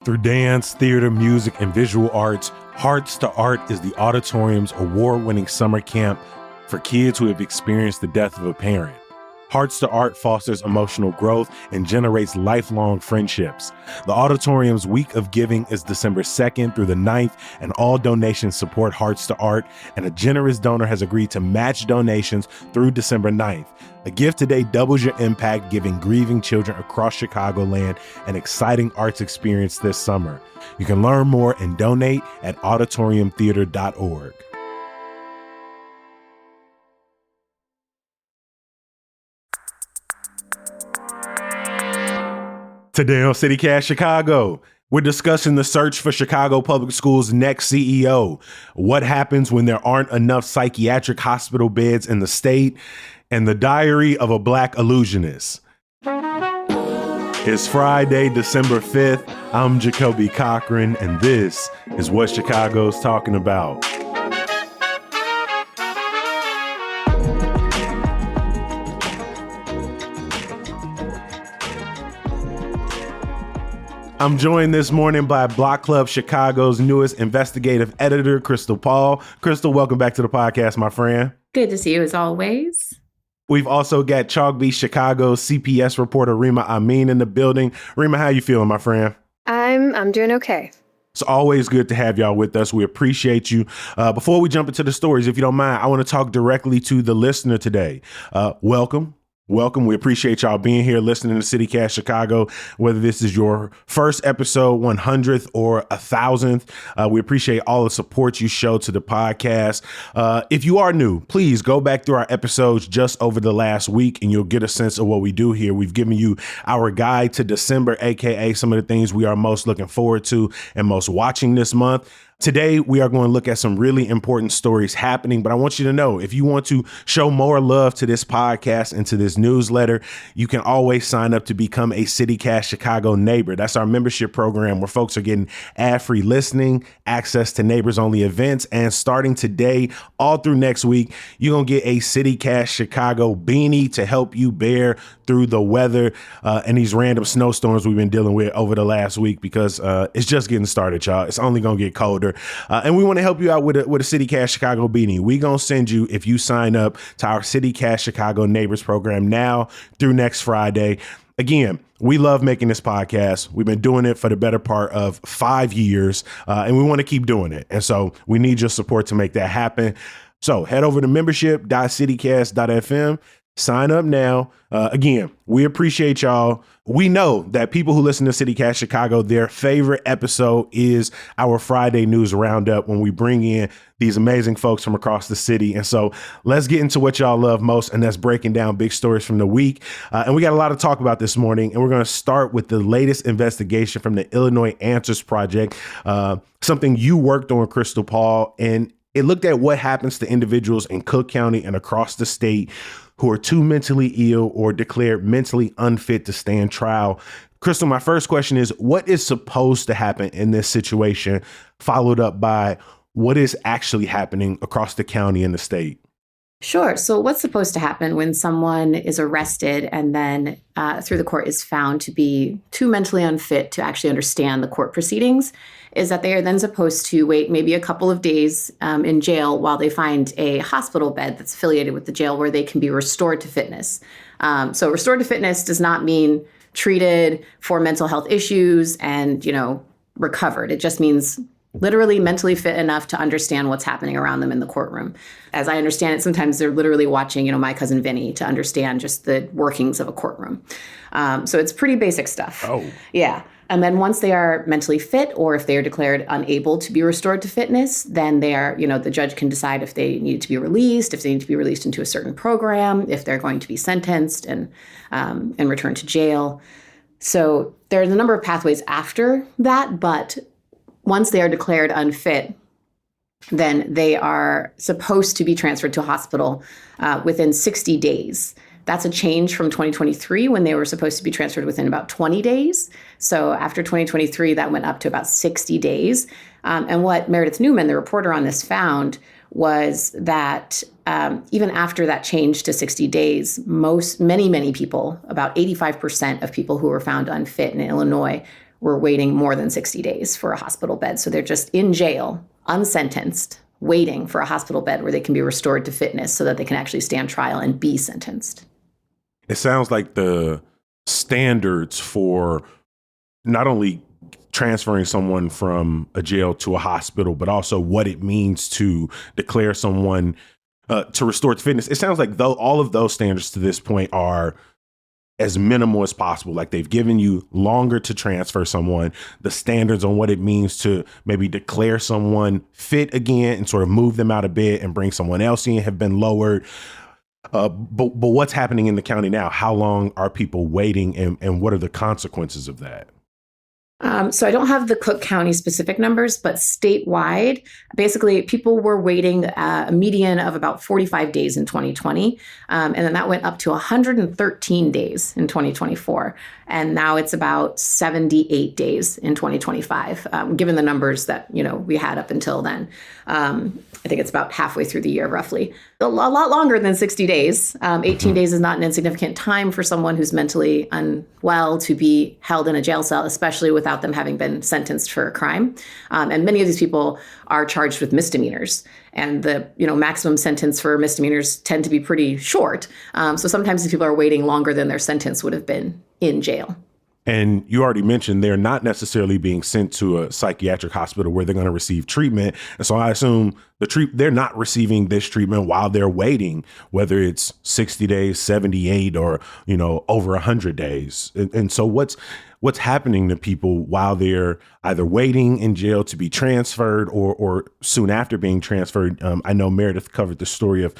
Through dance, theater, music, and visual arts, Hearts to Art is the auditorium's award-winning summer camp for kids who have experienced the death of a parent. Hearts to Art fosters emotional growth and generates lifelong friendships. The auditorium's week of giving is December 2nd through the 9th, and all donations support Hearts to Art, and a generous donor has agreed to match donations through December 9th. A gift today doubles your impact, giving grieving children across Chicagoland an exciting arts experience this summer. You can learn more and donate at auditoriumtheater.org. Today on CityCast Chicago, we're discussing the search for Chicago Public Schools' next CEO, what happens when there aren't enough psychiatric hospital beds in the state, and the diary of a Black illusionist. It's Friday, December 5th. I'm Jacoby Cochran, and this is what Chicago's talking about. I'm joined this morning by Block Club Chicago's newest investigative editor, Crystal Paul. Crystal, welcome back to the podcast, my friend. Good to see you as always. We've also got Chalk Beat Chicago's CPS reporter Rima Amin in the building. Rima, how you feeling, my friend? I'm doing okay. It's always good to have y'all with us. We appreciate you. Before we jump into the stories, if you don't mind, I want to talk directly to the listener today. Welcome. We appreciate y'all being here, listening to CityCast Chicago, whether this is your first episode, 100th or 1,000th. We appreciate all the support you show to the podcast. If you are new, please go back through our episodes just over the last week and you'll get a sense of what we do here. We've given you our guide to December, aka some of the things we are most looking forward to and most watching this month. Today, we are going to look at some really important stories happening, but I want you to know, if you want to show more love to this podcast and to this newsletter, you can always sign up to become a CityCast Chicago neighbor. That's our membership program where folks are getting ad-free listening, access to neighbors-only events, and starting today, all through next week, you're going to get a CityCast Chicago beanie to help you bear through the weather and these random snowstorms we've been dealing with over the last week, because it's just getting started, y'all. It's only going to get colder. And we want to help you out with a CityCast Chicago beanie. We're going to send you, if you sign up to our CityCast Chicago Neighbors program now through next Friday. Again, we love making this podcast. We've been doing it for the better part of 5 years, and we want to keep doing it. And so we need your support to make that happen. So head over to membership.citycast.fm. Sign up now. Again, we appreciate y'all. We know that people who listen to CityCast Chicago, their favorite episode is our Friday news roundup when we bring in these amazing folks from across the city. And so let's get into what y'all love most, and that's breaking down big stories from the week. And we got a lot to talk about this morning, and we're going to start with the latest investigation from the Illinois Answers Project, something you worked on, Crystal Paul, and it looked at what happens to individuals in Cook County and across the state who are too mentally ill or declared mentally unfit to stand trial. Crystal, my first question is, what is supposed to happen in this situation, followed up by what is actually happening across the county and the state? Sure. So what's supposed to happen when someone is arrested and then through the court is found to be too mentally unfit to actually understand the court proceedings is that they are then supposed to wait maybe a couple of days in jail while they find a hospital bed that's affiliated with the jail where they can be restored to fitness. So restored to fitness does not mean treated for mental health issues and, recovered. It just means literally mentally fit enough to understand what's happening around them in the courtroom. As I understand it, sometimes they're literally watching, My Cousin Vinny to understand just the workings of a courtroom. So it's pretty basic stuff. Oh. Yeah. And then once they are mentally fit, or if they are declared unable to be restored to fitness, then they are, the judge can decide if they need to be released, if they need to be released into a certain program, if they're going to be sentenced and returned to jail. So there's a number of pathways after that, but once they are declared unfit, then they are supposed to be transferred to a hospital within 60 days. That's a change from 2023 when they were supposed to be transferred within about 20 days. So after 2023, that went up to about 60 days. And what Meredith Newman, the reporter on this, found was that even after that change to 60 days, many people, about 85% of people who were found unfit in Illinois, were waiting more than 60 days for a hospital bed. So they're just in jail, unsentenced, waiting for a hospital bed where they can be restored to fitness so that they can actually stand trial and be sentenced. It sounds like the standards for not only transferring someone from a jail to a hospital, but also what it means to declare someone to restore to fitness. It sounds like though all of those standards to this point are as minimal as possible. Like they've given you longer to transfer someone. The standards on what it means to maybe declare someone fit again and sort of move them out of bed and bring someone else in have been lowered. But what's happening in the county now? How long are people waiting, and what are the consequences of that? So I don't have the Cook County specific numbers, but statewide, basically people were waiting a median of about 45 days in 2020. And then that went up to 113 days in 2024. And now it's about 78 days in 2025, given the numbers that, we had up until then. I think it's about halfway through the year, roughly. A lot longer than 60 days. 18 days is not an insignificant time for someone who's mentally unwell to be held in a jail cell, especially without them having been sentenced for a crime. And many of these people are charged with misdemeanors. And the maximum sentence for misdemeanors tend to be pretty short. So sometimes these people are waiting longer than their sentence would have been in jail. And you already mentioned they're not necessarily being sent to a psychiatric hospital where they're going to receive treatment. And so I assume they're not receiving this treatment while they're waiting, whether it's 60 days, 78, or, over 100 days. And so what's happening to people while they're either waiting in jail to be transferred or soon after being transferred? I know Meredith covered the story of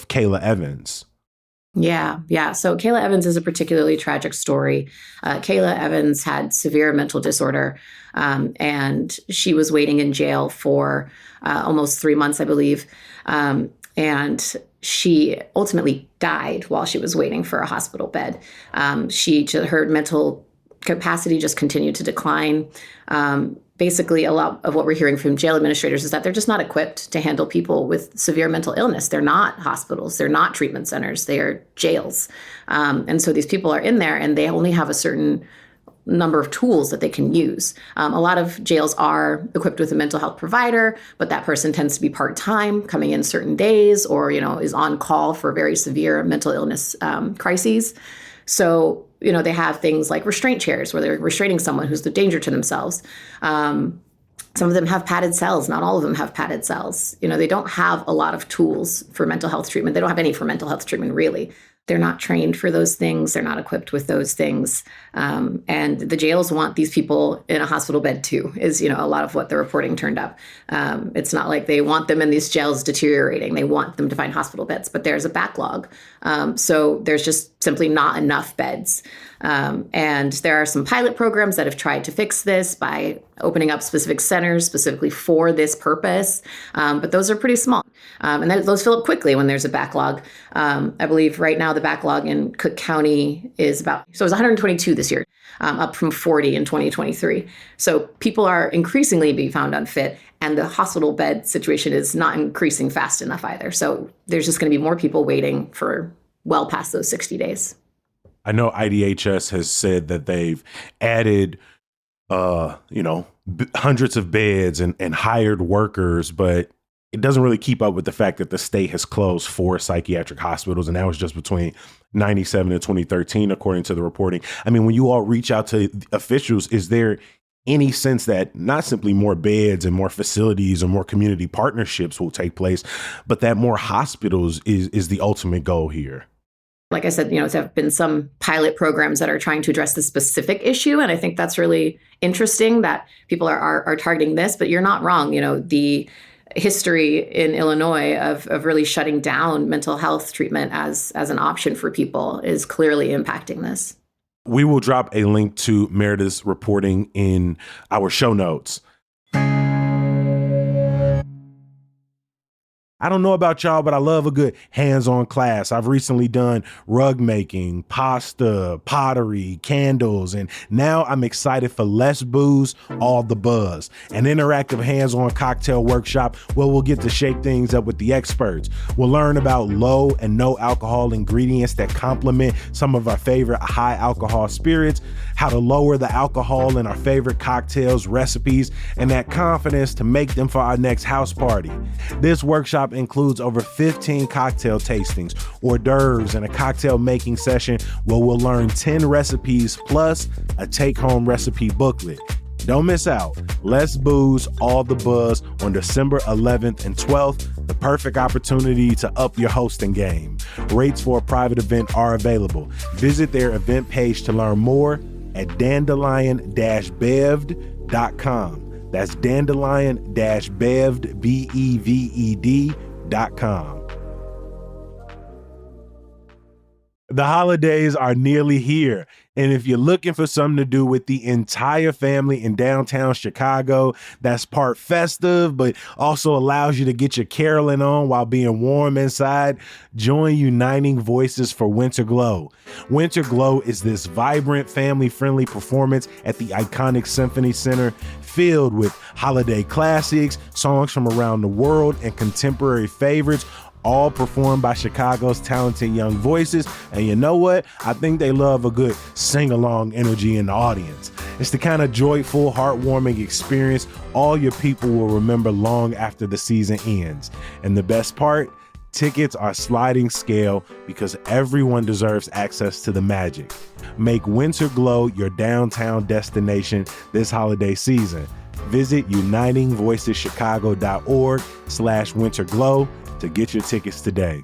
Kayla Evans. Yeah. So Kayla Evans is a particularly tragic story. Kayla Evans had severe mental disorder, and she was waiting in jail for almost 3 months, I believe. And she ultimately died while she was waiting for a hospital bed. Her mental capacity just continued to decline. Basically, a lot of what we're hearing from jail administrators is that they're just not equipped to handle people with severe mental illness. They're not hospitals. They're not treatment centers. They are jails. And so these people are in there and they only have a certain number of tools that they can use. A lot of jails are equipped with a mental health provider, but that person tends to be part-time, coming in certain days, or, is on call for very severe mental illness crises. So, they have things like restraint chairs where they're restraining someone who's a danger to themselves. Some of them have padded cells. Not all of them have padded cells. They don't have a lot of tools for mental health treatment. They don't have any for mental health treatment, really. They're not trained for those things. They're not equipped with those things. And the jails want these people in a hospital bed too, is, a lot of what the reporting turned up. It's not like they want them in these jails deteriorating. They want them to find hospital beds, but there's a backlog. So there's just simply not enough beds. And there are some pilot programs that have tried to fix this by opening up specific centers specifically for this purpose. But those are pretty small. And those fill up quickly when there's a backlog. I believe right now the backlog in Cook County is it was 122 this year, up from 40 in 2023. So people are increasingly being found unfit, and the hospital bed situation is not increasing fast enough either. So there's just going to be more people waiting for well past those 60 days. I know IDHS has said that they've added, hundreds of beds and hired workers, but it doesn't really keep up with the fact that the state has closed 4 psychiatric hospitals, and that was just between 97 and 2013, according to the reporting. I mean, when you all reach out to officials, is there any sense that not simply more beds and more facilities or more community partnerships will take place, but that more hospitals is the ultimate goal here? Like I said, there have been some pilot programs that are trying to address this specific issue. And I think that's really interesting that people are targeting this, but you're not wrong. The history in Illinois of really shutting down mental health treatment as an option for people is clearly impacting this. We will drop a link to Meredith's reporting in our show notes. I don't know about y'all, but I love a good hands-on class. I've recently done rug making, pasta, pottery, candles, and now I'm excited for Less Booze, All the Buzz, an interactive hands-on cocktail workshop where we'll get to shake things up with the experts. We'll learn about low and no alcohol ingredients that complement some of our favorite high alcohol spirits, how to lower the alcohol in our favorite cocktails, recipes, and that confidence to make them for our next house party. This workshop includes over 15 cocktail tastings, hors d'oeuvres, and a cocktail making session where we'll learn 10 recipes plus a take-home recipe booklet. Don't miss out. Let's Booze, All the Buzz on December 11th and 12th, the perfect opportunity to up your hosting game. Rates for a private event are available. Visit their event page to learn more at dandelion-beved.com. That's dandelion-beved, BEVED.com. The holidays are nearly here, and if you're looking for something to do with the entire family in downtown Chicago that's part festive but also allows you to get your caroling on while being warm inside, join Uniting Voices for Winter Glow. Winter Glow is this vibrant, family-friendly performance at the iconic Symphony Center filled with holiday classics, songs from around the world, and contemporary favorites, all performed by Chicago's talented young voices. And you know what? I think they love a good sing-along energy in the audience. It's the kind of joyful, heartwarming experience all your people will remember long after the season ends. And the best part? Tickets are sliding scale because everyone deserves access to the magic. Make Winter Glow your downtown destination this holiday season. Visit unitingvoiceschicago.org/winterglow to get your tickets today.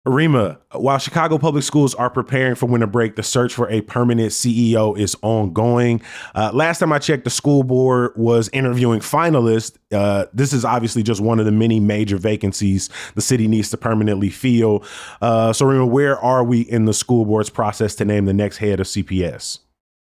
Rima, while Chicago Public Schools are preparing for winter break, the search for a permanent CEO is ongoing. Last time I checked, the school board was interviewing finalists. This is obviously just one of the many major vacancies the city needs to permanently fill. So Rima, where are we in the school board's process to name the next head of CPS?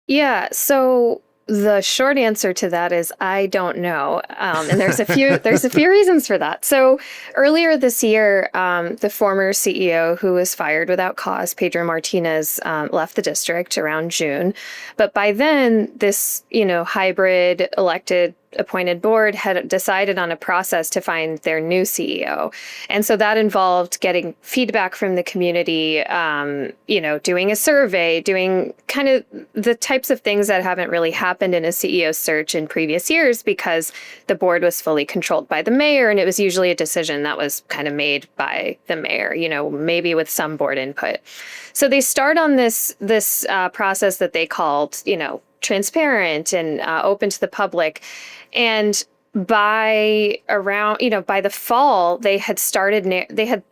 Yeah, so the short answer to that is I don't know, and there's a few reasons for that. So earlier this year, the former CEO who was fired without cause, Pedro Martinez, left the district around June. But by then, this hybrid elected appointed board had decided on a process to find their new CEO. And so that involved getting feedback from the community, doing a survey, doing kind of the types of things that haven't really happened in a CEO search in previous years because the board was fully controlled by the mayor. And it was usually a decision that was kind of made by the mayor, maybe with some board input. So they start on this process that they called, transparent and open to the public. And by the fall, they had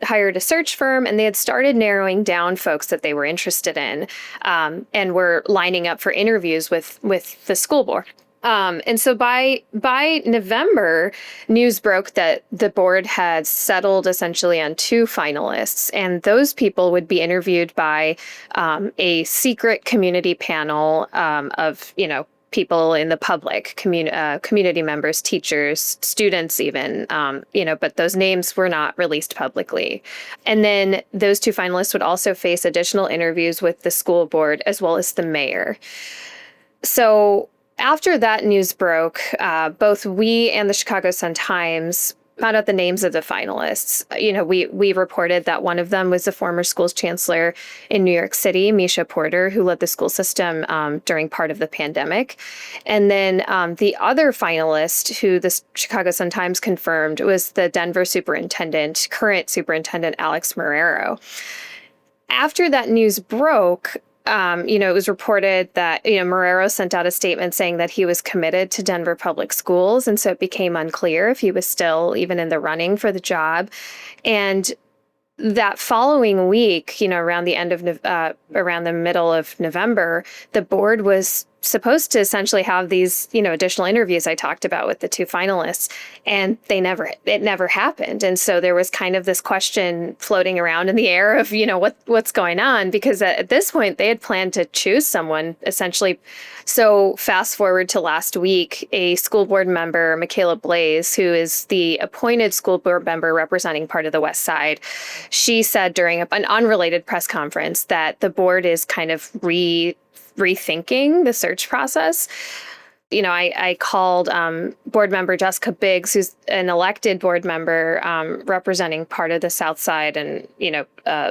hired a search firm and they had started narrowing down folks that they were interested in, and were lining up for interviews with the school board. And so by November, news broke that the board had settled essentially on 2 finalists, and those people would be interviewed by a secret community panel of people in the public, community members, teachers, students even, but those names were not released publicly. And then those 2 finalists would also face additional interviews with the school board as well as the mayor. So after that news broke, both we and the Chicago Sun-Times found out the names of the finalists. We reported that one of them was the former school's chancellor in New York City, Misha Porter, who led the school system during part of the pandemic. And then the other finalist, who the Chicago Sun-Times confirmed, was the Denver current superintendent, Alex Marrero. After that news broke, it was reported that, Marrero sent out a statement saying that he was committed to Denver public schools. And so it became unclear if he was still even in the running for the job. And that following week, around the middle of November, the board was supposed to essentially have these, additional interviews I talked about with the two finalists, and it never happened. And so there was kind of this question floating around in the air of, what's going on, because at this point they had planned to choose someone essentially. So fast forward to last week, a school board member, Michaela Blaze, who is the appointed school board member representing part of the West Side, she said during an unrelated press conference that the board is kind of rethinking the search process. I called board member Jessica Biggs, who's an elected board member representing part of the South Side and,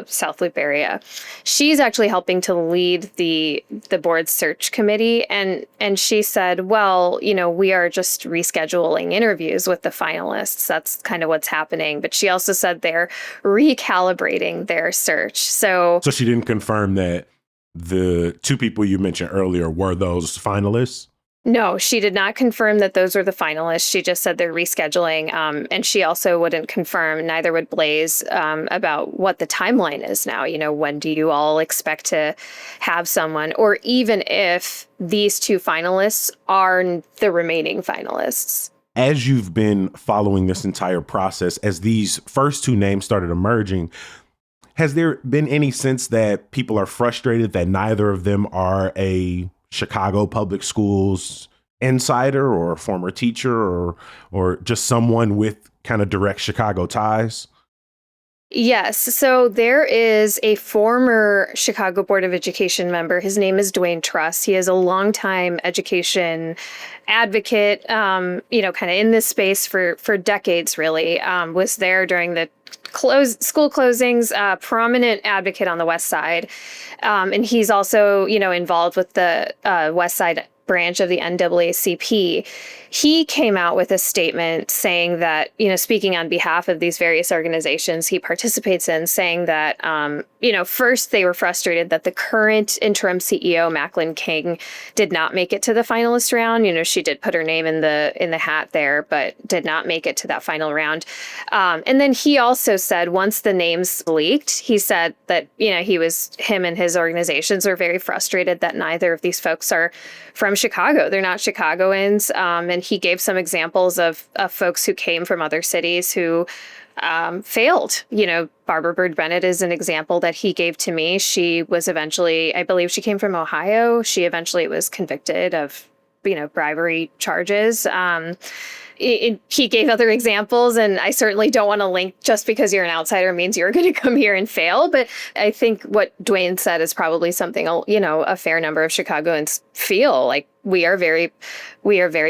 South Loop area. She's actually helping to lead the board search committee. And she said, well, we are just rescheduling interviews with the finalists. That's kind of what's happening. But she also said they're recalibrating their search. So she didn't confirm that the two people you mentioned earlier were those finalists? No, she did not confirm that those were the finalists. She just said they're rescheduling. And she also wouldn't confirm, neither would Blaze, about what the timeline is now. When do you all expect to have someone? Or even if these two finalists are the remaining finalists. As you've been following this entire process, as these first two names started emerging, has there been any sense that people are frustrated that neither of them are a Chicago Public Schools insider or a former teacher or just someone with kind of direct Chicago ties? Yes. So there is a former Chicago Board of Education member. His name is Dwayne Truss. He is a longtime education advocate, kind of in this space for decades, really. Was there during the school closings, prominent advocate on the West Side. And he's also, involved with the West Side branch of the NAACP. He came out with a statement saying that, speaking on behalf of these various organizations he participates in, saying that, first they were frustrated that the current interim CEO, Macklin King, did not make it to the finalist round. She did put her name in the hat there, but did not make it to that final round. And then he also said once the names leaked, he said that, him and his organizations are very frustrated that neither of these folks are from Chicago. They're not Chicagoans. And he gave some examples of folks who came from other cities who failed. Barbara Bird Bennett is an example that he gave to me. She was eventually, I believe she came from Ohio. She eventually was convicted of, bribery charges. He gave other examples, and I certainly don't want to link just because you're an outsider means you're going to come here and fail. But I think what Dwayne said is probably something, a fair number of Chicagoans feel like we are very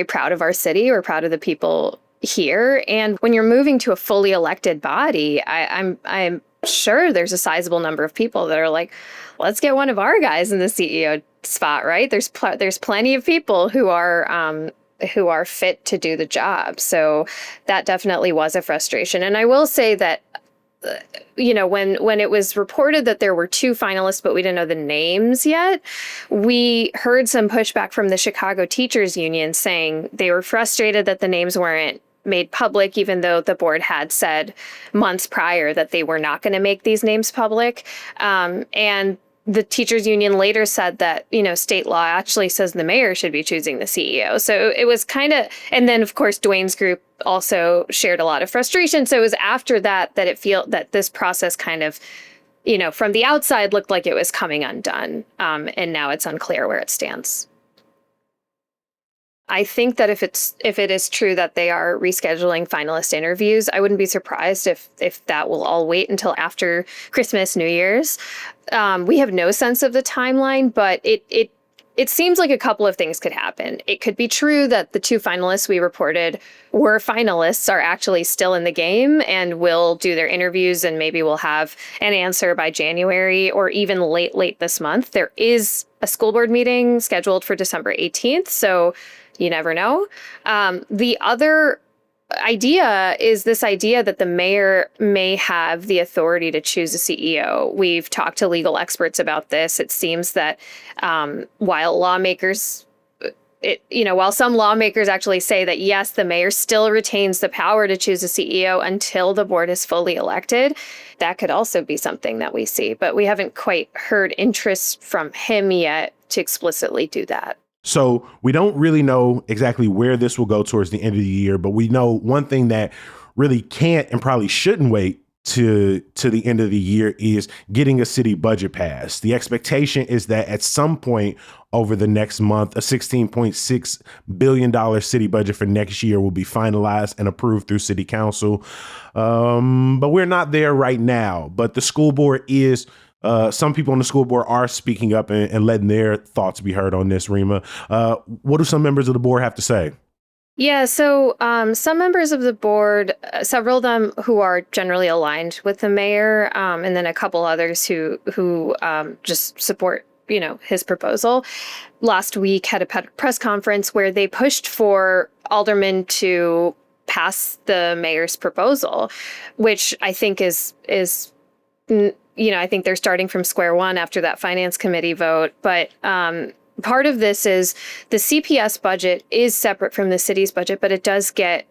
proud of our city. We're proud of the people here. And when you're moving to a fully elected body, I'm sure there's a sizable number of people that are like, let's get one of our guys in the CEO spot, right? There's plenty of people who are fit to do the job. So that definitely was a frustration. And I will say that, when it was reported that there were two finalists, but we didn't know the names yet, we heard some pushback from the Chicago Teachers Union saying they were frustrated that the names weren't made public, even though the board had said months prior that they were not going to make these names public. And the teachers union later said that, state law actually says the mayor should be choosing the CEO. So it was and then of course, Dwayne's group also shared a lot of frustration. So it was after that that this process kind of, from the outside looked like it was coming undone. And now it's unclear where it stands. I think that if it is true that they are rescheduling finalist interviews, I wouldn't be surprised if that will all wait until after Christmas, New Year's. We have no sense of the timeline, but it seems like a couple of things could happen. It could be true that the two finalists we reported were finalists are actually still in the game and will do their interviews, and maybe we'll have an answer by January or even late this month. There is a school board meeting scheduled for December 18th, so you never know. The other idea is this idea that the mayor may have the authority to choose a CEO. We've talked to legal experts about this. It seems that while some lawmakers actually say that, yes, the mayor still retains the power to choose a CEO until the board is fully elected, that could also be something that we see. But we haven't quite heard interest from him yet to explicitly do that. So we don't really know exactly where this will go towards the end of the year, but we know one thing that really can't and probably shouldn't wait to the end of the year is getting a city budget passed. The expectation is that at some point over the next month, a $16.6 billion city budget for next year will be finalized and approved through city council. But we're not there right now. But the school board is some people on the school board are speaking up and letting their thoughts be heard on this, Rima. What do some members of the board have to say? Yeah, so some members of the board, several of them who are generally aligned with the mayor, and then a couple others who just support, his proposal, last week had a press conference where they pushed for aldermen to pass the mayor's proposal, which I think is I think they're starting from square one after that finance committee vote, but part of this is the CPS budget is separate from the city's budget, but it does get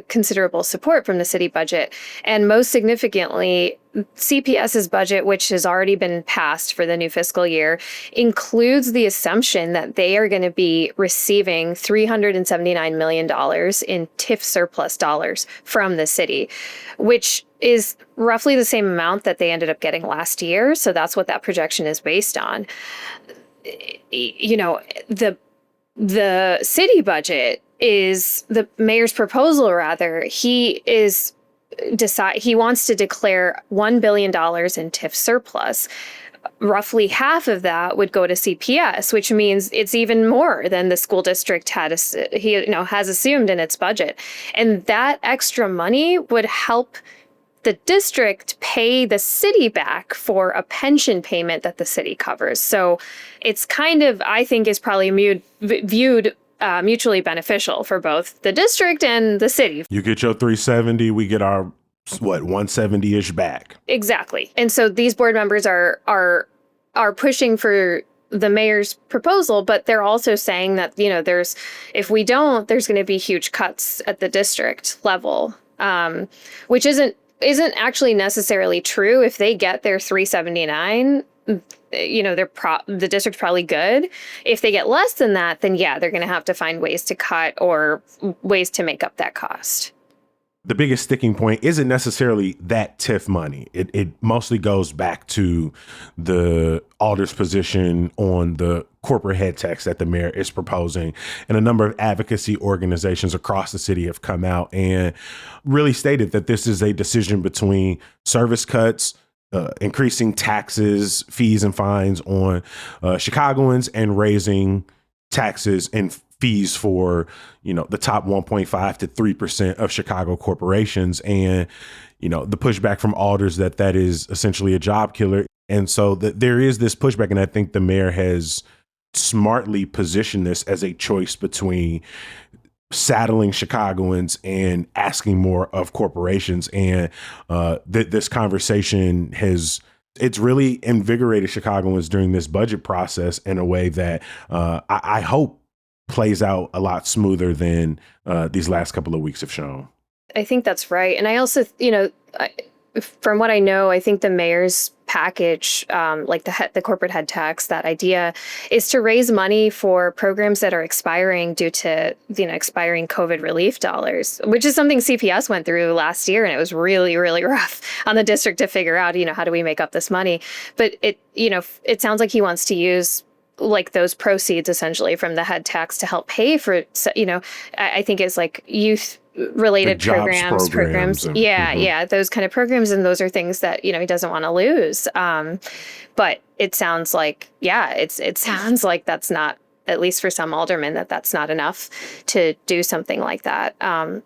considerable support from the city budget. And most significantly, CPS's budget, which has already been passed for the new fiscal year, includes the assumption that they are going to be receiving $379 million in TIF surplus dollars from the city, which is roughly the same amount that they ended up getting last year. So that's what that projection is based on. The city budget is the mayor's proposal. Rather, he wants to declare $1 billion in TIF surplus. Roughly half of that would go to CPS, which means it's even more than the school district has assumed in its budget. And that extra money would help the district pay the city back for a pension payment that the city covers. So it's kind of, I think, is probably viewed mutually beneficial for both the district and the city. You get your 370, we get our 170-ish back. Exactly. And so these board members are pushing for the mayor's proposal, but they're also saying that, if we don't, there's going to be huge cuts at the district level, which isn't actually necessarily true. If they get their 379, the district's probably good. If they get less than that, then yeah, they're going to have to find ways to cut or ways to make up that cost. The biggest sticking point isn't necessarily that TIF money. It mostly goes back to the alder's position on the corporate head tax that the mayor is proposing. And a number of advocacy organizations across the city have come out and really stated that this is a decision between service cuts, increasing taxes, fees, and fines on Chicagoans, and raising taxes and fees for, the top 1.5 to 3% of Chicago corporations. And, the pushback from alders that is essentially a job killer. And so there is this pushback. And I think the mayor has smartly positioned this as a choice between saddling Chicagoans and asking more of corporations. And this conversation it's really invigorated Chicagoans during this budget process in a way that I hope plays out a lot smoother than these last couple of weeks have shown. I think that's right. And I also, from what I know, I think the mayor's package, like the corporate head tax, that idea is to raise money for programs that are expiring due to, expiring COVID relief dollars, which is something CPS went through last year. And it was really, really rough on the district to figure out, how do we make up this money? But it sounds like he wants to use like those proceeds essentially from the head tax to help pay for, I think it's like youth related programs. Yeah, those kind of programs. And those are things that, he doesn't want to lose. But it sounds like, it sounds like that's not, at least for some aldermen, that's not enough to do something like that.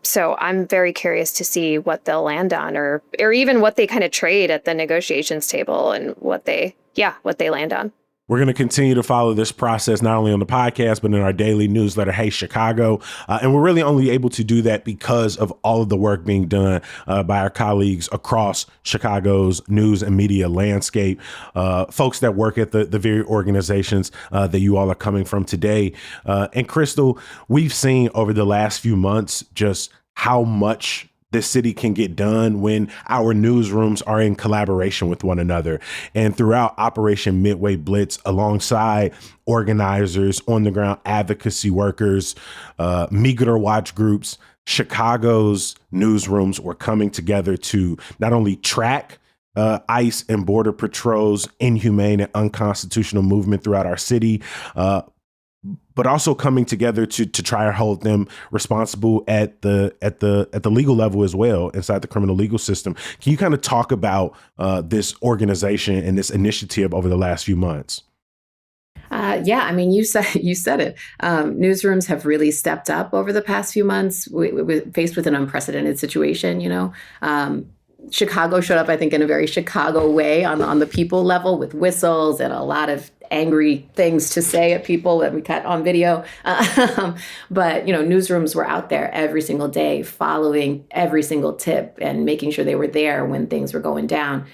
So I'm very curious to see what they'll land on, or even what they kind of trade at the negotiations table, and what they land on. We're going to continue to follow this process, not only on the podcast, but in our daily newsletter, Hey Chicago. And we're really only able to do that because of all of the work being done by our colleagues across Chicago's news and media landscape, folks that work at the very organizations that you all are coming from today. And Crystal, we've seen over the last few months just how much this city can get done when our newsrooms are in collaboration with one another. And throughout Operation Midway Blitz, alongside organizers, on the ground advocacy workers, Migrar watch groups, Chicago's newsrooms were coming together to not only track ICE and Border Patrol's inhumane and unconstitutional movement throughout our city, but also coming together to try to hold them responsible at the legal level as well, inside the criminal legal system. Can you kind of talk about this organization and this initiative over the last few months? Yeah, I mean, you said it. Newsrooms have really stepped up over the past few months. We're faced with an unprecedented situation. Chicago showed up, I think, in a very Chicago way on the people level, with whistles and a lot of angry things to say at people that we caught on video. But, newsrooms were out there every single day, following every single tip and making sure they were there when things were going down.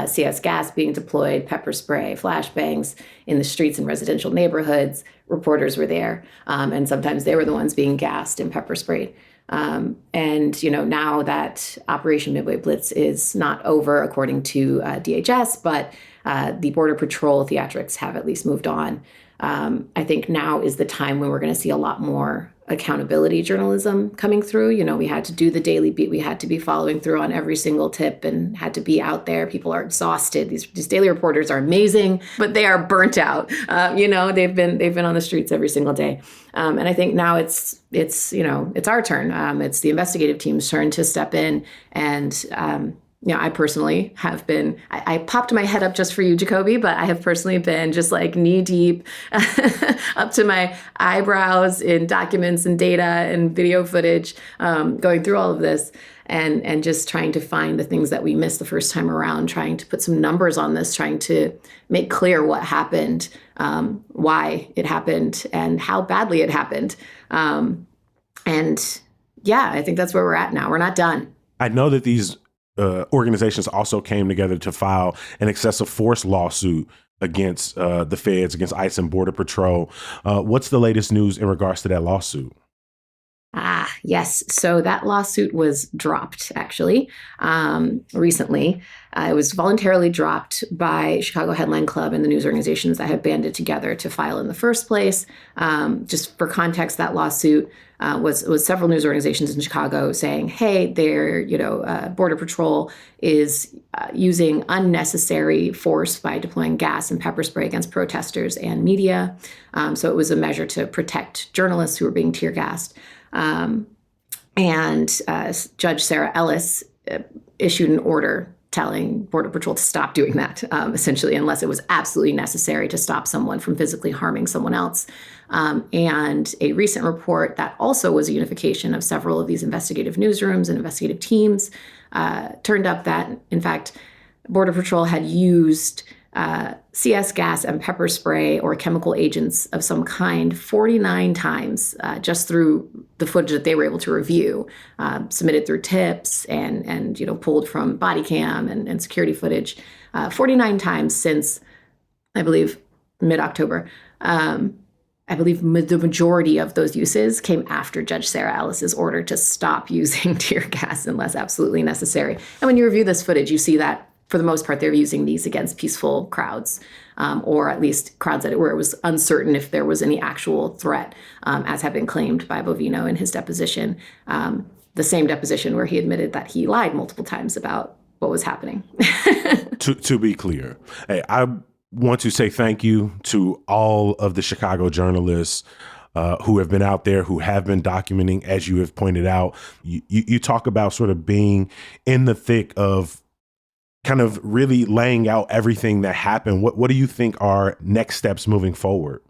CS gas being deployed, pepper spray, flashbangs in the streets and residential neighborhoods. Reporters were there. And sometimes they were the ones being gassed and pepper sprayed. Now that Operation Midway Blitz is not over, according to DHS, but the Border Patrol theatrics have at least moved on. I think now is the time when we're going to see a lot more accountability journalism coming through. We had to do the daily beat. We had to be following through on every single tip and had to be out there. People are exhausted. These daily reporters are amazing, but they are burnt out. They've been on the streets every single day. And I think now it's our turn. It's the investigative team's turn to step in. And, I personally have been, I popped my head up just for you, Jacoby, but I have personally been just like knee deep up to my eyebrows in documents and data and video footage, going through all of this and just trying to find the things that we missed the first time around, trying to put some numbers on this, trying to make clear what happened, why it happened, and how badly it happened. I think that's where we're at now. We're not done. I know that these organizations also came together to file an excessive force lawsuit against the feds, against ICE and Border Patrol. What's the latest news in regards to that lawsuit? Yes. So that lawsuit was dropped, actually, recently. It was voluntarily dropped by Chicago Headline Club and the news organizations that had banded together to file in the first place. Just for context, that lawsuit was several news organizations in Chicago saying, hey, Border Patrol is using unnecessary force by deploying gas and pepper spray against protesters and media. So it was a measure to protect journalists who were being tear gassed. Judge Sarah Ellis issued an order telling Border Patrol to stop doing that, essentially, unless it was absolutely necessary to stop someone from physically harming someone else. And a recent report that also was a unification of several of these investigative newsrooms and investigative teams turned up that, in fact, Border Patrol had used CS gas and pepper spray or chemical agents of some kind 49 times just through the footage that they were able to review, submitted through tips and pulled from body cam and security footage, 49 times since, I believe, mid-October. I believe the majority of those uses came after Judge Sarah Ellis's order to stop using tear gas unless absolutely necessary. And when you review this footage, you see that for the most part, they're using these against peaceful crowds, or at least crowds where it was uncertain if there was any actual threat, as had been claimed by Bovino in his deposition, the same deposition where he admitted that he lied multiple times about what was happening. To be clear, hey, I want to say thank you to all of the Chicago journalists who have been out there, who have been documenting, as you have pointed out. You talk about sort of being in the thick of kind of really laying out everything that happened. What do you think are next steps moving forward?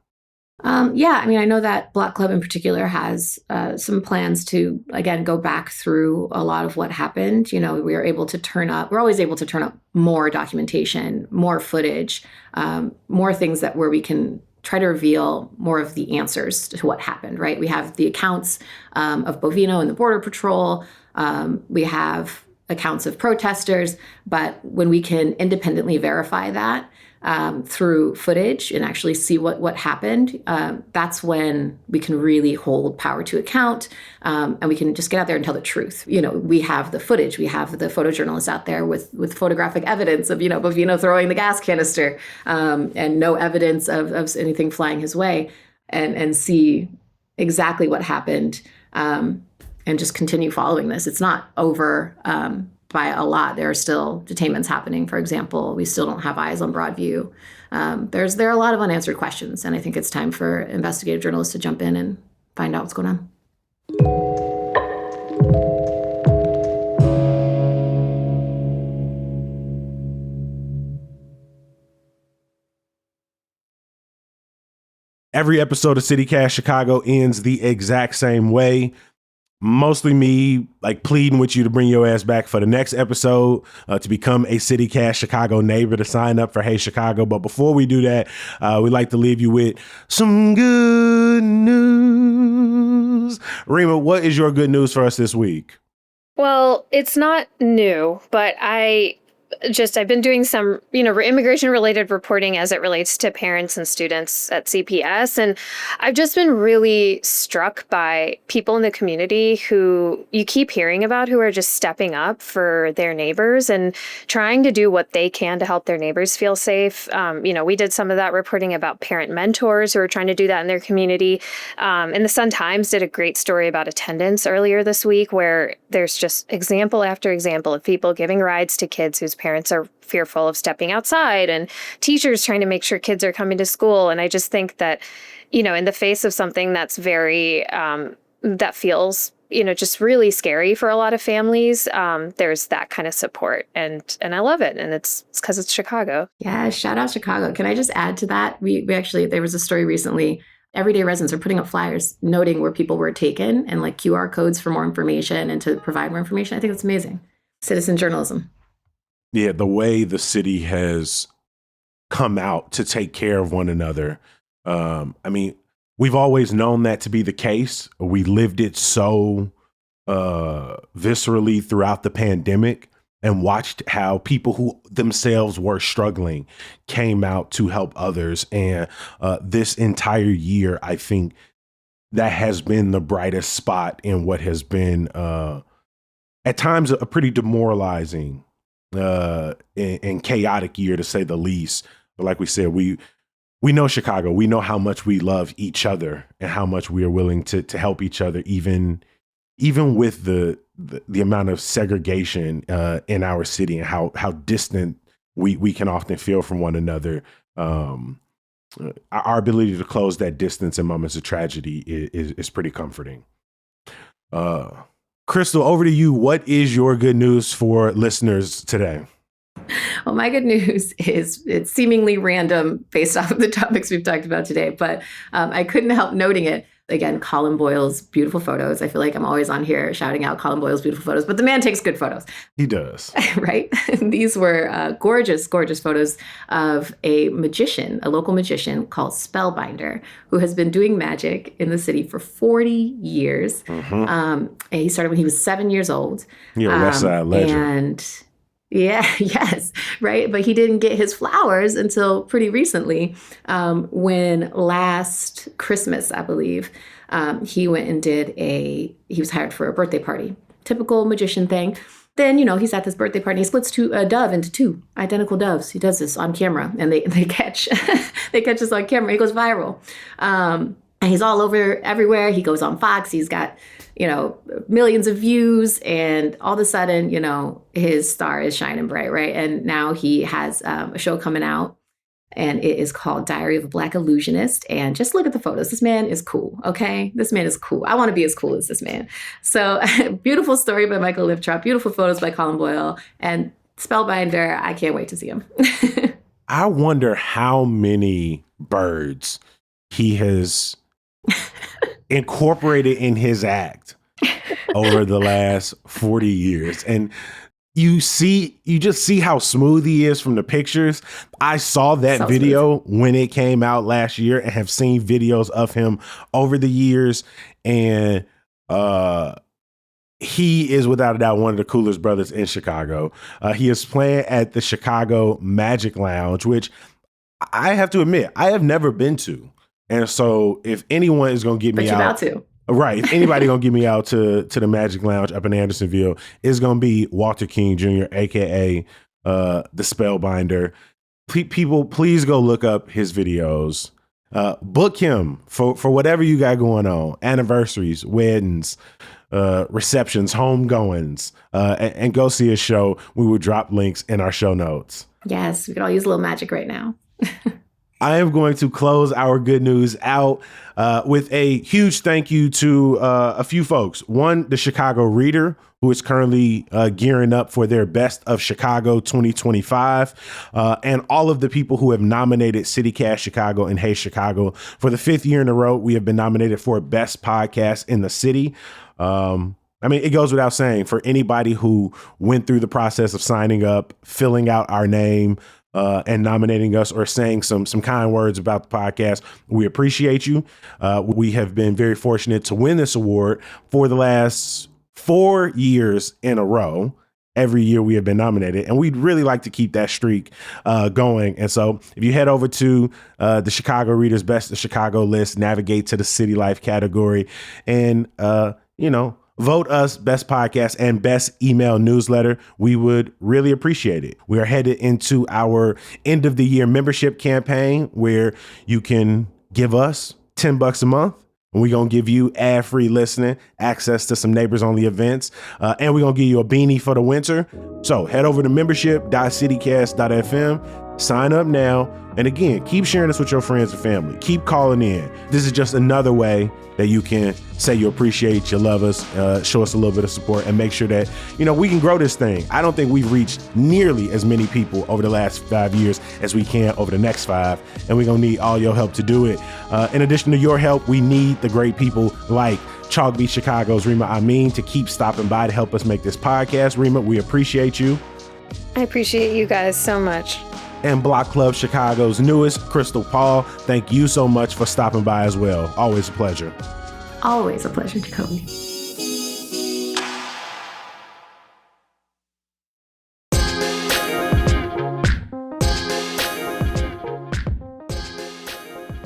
I know that Block Club in particular has some plans to, again, go back through a lot of what happened. We're always able to turn up more documentation, more footage, more things where we can try to reveal more of the answers to what happened, right? We have the accounts of Bovino and the Border Patrol. We have accounts of protesters. But when we can independently verify that through footage and actually see what happened, that's when we can really hold power to account, and we can just get out there and tell the truth. We have the footage, we have the photojournalists out there with photographic evidence of Bovino throwing the gas canister, and no evidence of anything flying his way, and see exactly what happened, and just continue following this. It's not over by a lot. There are still detainments happening, for example. We still don't have eyes on Broadview. There are a lot of unanswered questions, and I think it's time for investigative journalists to jump in and find out what's going on. Every episode of CityCast Chicago ends the exact same way. Mostly me pleading with you to bring your ass back for the next episode, to become a CityCast Chicago neighbor, to sign up for Hey Chicago. But before we do that, we like to leave you with some good news. Rima, what is your good news for us this week? Well, it's not new, but I've been doing some, immigration related reporting as it relates to parents and students at CPS. And I've just been really struck by people in the community who you keep hearing about, who are just stepping up for their neighbors and trying to do what they can to help their neighbors feel safe. We did some of that reporting about parent mentors who are trying to do that in their community. And the Sun-Times did a great story about attendance earlier this week, where there's just example after example of people giving rides to kids whose parents are fearful of stepping outside, and teachers trying to make sure kids are coming to school. And I just think that, in the face of something that's very, that feels, just really scary for a lot of families, there's that kind of support. And I love it. And it's because it's Chicago. Yeah, shout out Chicago. Can I just add to that? We actually, there was a story recently. Everyday residents are putting up flyers noting where people were taken, and QR codes for more information and to provide more information. I think that's amazing. Citizen journalism. Yeah, the way the city has come out to take care of one another. We've always known that to be the case. We lived it so viscerally throughout the pandemic, and watched how people who themselves were struggling came out to help others. And this entire year, I think that has been the brightest spot in what has been at times a pretty demoralizing and chaotic year, to say the least. But like we said, we know Chicago. We know how much we love each other and how much we are willing to help each other, even with the amount of segregation in our city, and how distant we can often feel from one another. Our ability to close that distance in moments of tragedy is pretty comforting. Crystal, over to you. What is your good news for listeners today? Well, my good news is it's seemingly random based off of the topics we've talked about today, but I couldn't help noting it. Again, Colin Boyle's beautiful photos. I feel like I'm always on here shouting out Colin Boyle's beautiful photos, but the man takes good photos. He does. Right? These were gorgeous, gorgeous photos of a magician, a local magician called Spellbinder, who has been doing magic in the city for 40 years. Mm-hmm. And he started when he was 7 years old. Yeah, West Side legend. And yeah, yes, right. But he didn't get his flowers until pretty recently, when last Christmas, I believe, he went and he was hired for a birthday party. Typical magician thing. Then, he's at this birthday party. He splits a dove into two identical doves. He does this on camera, and they catch this on camera. He goes viral. And he's all over everywhere. He goes on Fox. He's got millions of views, and all of a sudden, his star is shining bright, right? And now he has a show coming out, and it is called Diary of a Black Illusionist. And just look at the photos. This man is cool, okay? This man is cool. I want to be as cool as this man. So beautiful story by Michael Liptrop, beautiful photos by Colin Boyle, and Spellbinder, I can't wait to see him. I wonder how many birds he has incorporated in his act over the last 40 years. And you just see how smooth he is from the pictures. I saw that video when it came out last year, and have seen videos of him over the years. And he is without a doubt one of the coolest brothers in Chicago. He is playing at the Chicago Magic Lounge, which I have to admit, I have never been to. And so if anyone is going to get me out, about to. Right. If anybody going to get me out to the Magic Lounge up in Andersonville, it's going to be Walter King Jr., a.k.a. The Spellbinder. People, please go look up his videos. Book him for whatever you got going on, anniversaries, weddings, receptions, homegoings, and go see his show. We will drop links in our show notes. Yes, we could all use a little magic right now. I am going to close our good news out with a huge thank you to a few folks. One, the Chicago Reader, who is currently gearing up for their Best of Chicago 2025, and all of the people who have nominated CityCast Chicago and Hey Chicago. For the 5th year in a row, we have been nominated for Best Podcast in the City. I mean, it goes without saying, for anybody who went through the process of signing up, filling out our name, and nominating us or saying some kind words about the podcast, we appreciate you. We have been very fortunate to win this award for the last 4 years in a row. Every year we have been nominated, and we'd really like to keep that streak going. And so if you head over to the Chicago Reader's Best of Chicago list, navigate to the City Life category, and, vote us Best Podcast and Best Email Newsletter. We would really appreciate it. We are headed into our end of the year membership campaign where you can give us $10 a month. And we're going to give you ad-free listening, access to some neighbors-only events, and we're going to give you a beanie for the winter. So head over to membership.citycast.fm, sign up now, and again, keep sharing this with your friends and family. Keep calling in. This is just another way that you can say you appreciate, you love us, show us a little bit of support, and make sure that, we can grow this thing. I don't think we've reached nearly as many people over the last 5 years as we can over the next 5, and we're going to need all your help to do it. In addition to your help, we need the great people like Chalk Beach Chicago's Rima Amin to keep stopping by to help us make this podcast. Rima, we appreciate you. I appreciate you guys so much. And Block Club Chicago's newest, Crystal Paul, thank you so much for stopping by as well. Always a pleasure. Always a pleasure, Jacoby.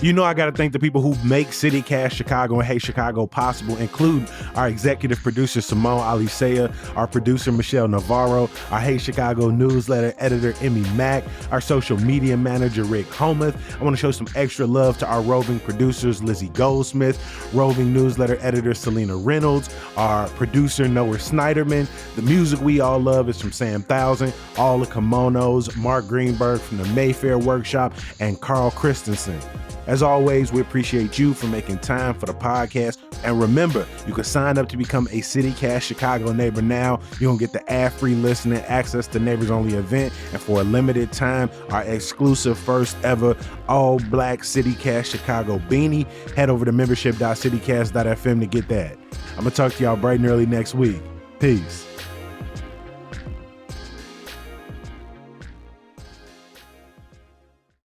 I got to thank the people who make CityCast Chicago and Hey Chicago possible, including our executive producer, Simone Alisea, our producer, Michelle Navarro, our Hey Chicago newsletter editor, Emmy Mack, our social media manager, Rick Homuth. I want to show some extra love to our roving producers, Lizzie Goldsmith, roving newsletter editor, Selena Reynolds, our producer, Noah Snyderman. The music we all love is from Sam Thousand, All the Kimonos, Mark Greenberg from the Mayfair Workshop, and Carl Christensen. As always, we appreciate you for making time for the podcast. And remember, you can sign up to become a CityCast Chicago neighbor now. You're going to get the ad-free listening, access to Neighbors Only event, and for a limited time, our exclusive first ever all-black CityCast Chicago beanie. Head over to membership.citycast.fm to get that. I'm going to talk to y'all bright and early next week. Peace.